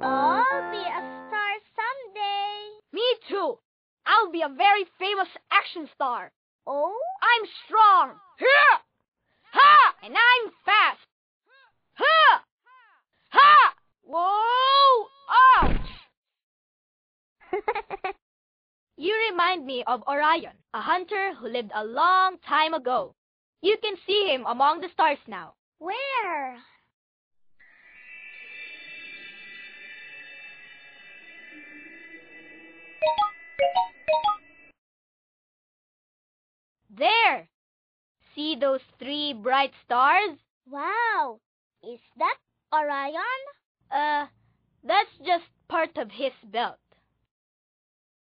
I'll be a star someday. Me too. I'll be a very famous action star. Oh? I'm strong. Ha! Ha! And I'm fast. Ha! Ha! Whoa! Ouch! You remind me of Orion, a hunter who lived a long time ago. You can see him among the stars now. Where? There! See those 3 bright stars? Wow! Is that Orion? That's just part of his belt.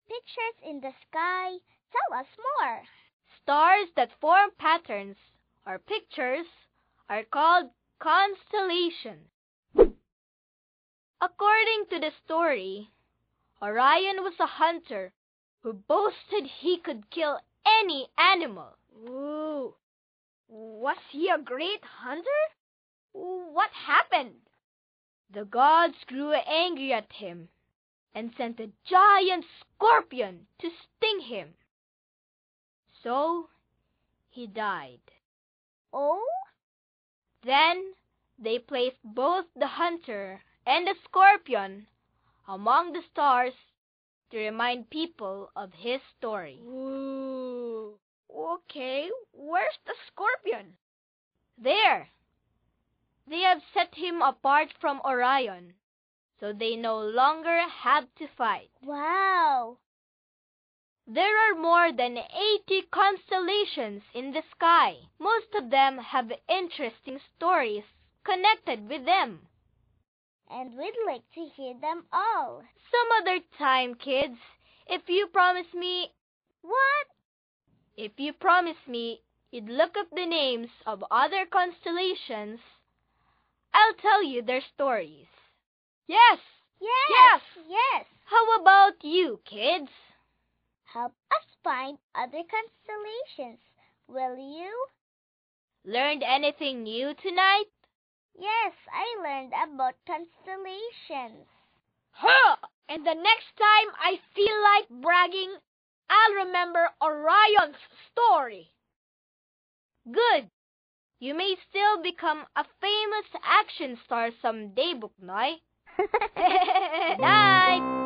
Pictures in the sky. Tell us more. Stars that form patterns or pictures are called constellations. According to the story, Orion was a hunter who boasted he could kill any animal. Ooh. Was he a great hunter? What happened? The gods grew angry at him and sent a giant scorpion to sting him. So he died. Oh? Then they placed both the hunter and the scorpion among the stars to remind people of his story. Ooh. Okay, where's the scorpion? There! They have set him apart from Orion, so they no longer have to fight. Wow! There are more than 80 constellations in the sky. Most of them have interesting stories connected with them. And we'd like to hear them all. Some other time, kids, if you promise me... What? If you promise me you'd look up the names of other constellations, I'll tell you their stories. Yes! Yes! Yes! How about you, kids? Help us find other constellations, will you? Learned anything new tonight? Yes, I learned about constellations. Huh! And the next time I feel like bragging, I'll remember Orion's story. Good! You may still become a famous action star someday, Buknoy. Night!